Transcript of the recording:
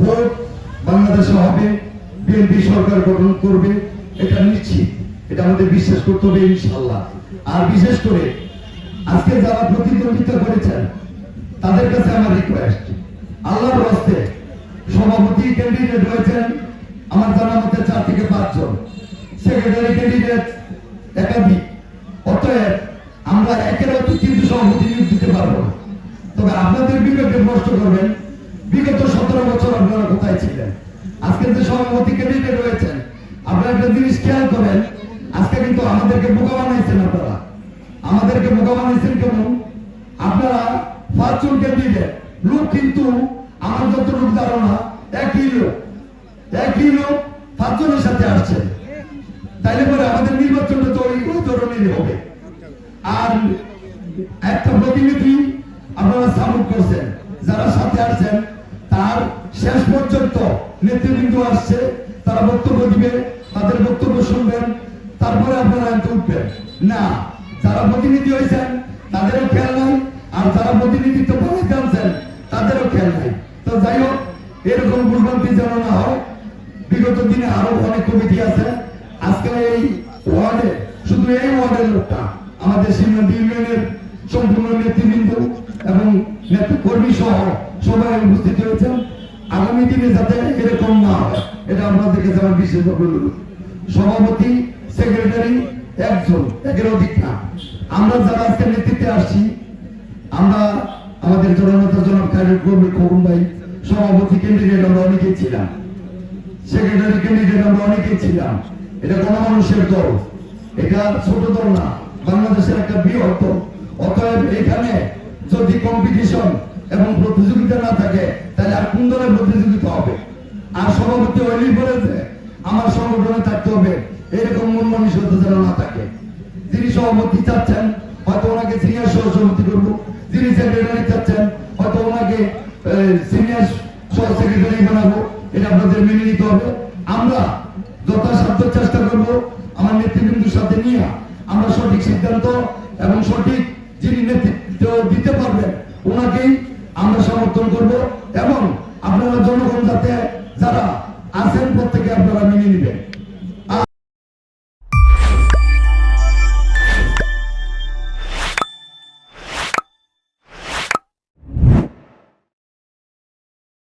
Vote বাংলাদেশে হবে, BNP সরকার গঠন করবে, এটা নিশ্চিত। এটা আমাদের বিশ্বাস করতে হবে ইনশাআল্লাহ। আর বিশেষ করে আজকে যারা প্রতিদ্বন্দ্বিতা করেছেন তাদের কাছে আমার রিকোয়েস্ট, আল্লাহর হস্তে সভাপতি ক্যান্ডিডেট হয়েছেন আমার জানা মতে 4 থেকে 5 জন, সেক্রেটারি ক্যান্ডিডেট একাধিক। অতএব আমরা একের অতি কিন্তু সভাপতি নিয়োগ দিতে পারবো না। তবে আপনাদের বিবেকে নষ্ট করবেন, বিগত 17 বছর আপনারা কোথায় ছিলেন? আজকে যে সভাপতি ক্যান্ডিডেট হয়েছেন, আপনারা একটা জিনিস খেয়াল করেন, আজকে কিন্তু আমাদেরকে বোকা বানাইছেন। আপনারা আমাদেরকে বোকা বানাইছেন কেমন? আপনারা 5 জন ক্যান্ডিডেট, লোক কিন্তু আমার যতটুকু ধারণা একই লোক 5 জনের সাথে আসছে। তাইলে পরে আমাদের নির্বাচনটা তো ওই ধরনেরই হবে। আর একটা প্রতিনিধি আপনারা সাপোর্ট করছেন, যারা সাথে আসছেন তার শেষ পর্যন্ত নেতৃবৃন্দ আসছে, তারা বক্তব্য দিবে, তাদের বক্তব্য শুনবেন, তারপরে আপনারা উঠবেন না। যারা প্রতিনিধি হয়েছেন তাদেরও খেয়াল নাই, আর যারা প্রতিনিধিত্ব বানাইতে আনছেন তাদেরও খেয়াল নাই। তো যাই হোক, এরকম ভুলভ্রান্তি যেন না হয়। বিগত দিনে আরো অনেক কমিটি আছে। আজকে এই ওয়ার্ডে, শুধু এই ওয়ার্ডের লোকটা, আমাদের সিনিয়র ইউনিয়নের সম্পূর্ণ নেতৃবৃন্দ এবং নেতৃকর্মী সহ সবাই উপস্থিত হয়েছেন। আগামী দিনে যাতে এরকম না হয়, এটা আপনাদেরকে আমার বিশেষভাবে অনুরোধ। সভাপতি, সেক্রেটারি একজন, একের অধিক না। আমরা যারা আজকে নেতৃত্বে আসছি, আমরা আমাদের জননেতা জনাব খায়রুল কবির খোকন ভাই, সভাপতি ক্যান্ডিডেট আমরা অনেকেই ছিলাম, সেক্রেটারি ক্যান্ডিডেট আমরা অনেকেই ছিলাম। এটা গণমানুষের দল, এটা ছোট দল না, বাংলাদেশের একটা বৃহৎ দল। অতএব এখানে যদি কম্পিটিশন এবং প্রতিযোগিতা না থাকে, তাহলে আর কোন দলের প্রতিযোগিতা হবে? আর সভাপতি হইলেই বলে যে আমার সংগঠনে থাকতে হবে, এরকম মন মানসিকতা যেন না থাকে। যিনি সভাপতি চাচ্ছেন হয়তো ওনাকে সিনিয়র সহ সভাপতি করবো, যিনি সেক্রেটারি চাচ্ছেন হয়তো ওনাকে সিনিয়র সহ সেক্রেটারি বানাবো। এটা আপনাদের মেনে নিতে হবে। আমরা যথাসাধ্য চেষ্টা করব আমার নেতৃবৃন্দের সাথে নিয়ে আমরা সঠিক সিদ্ধান্ত এবং সঠিক যিনি নেতৃত্ব দিতে পারবেন ওনাকেই আমরা সমর্থন করব। এবং আপনারা জনগণ যাতে যারা আছেন প্রত্যেকে আপনারা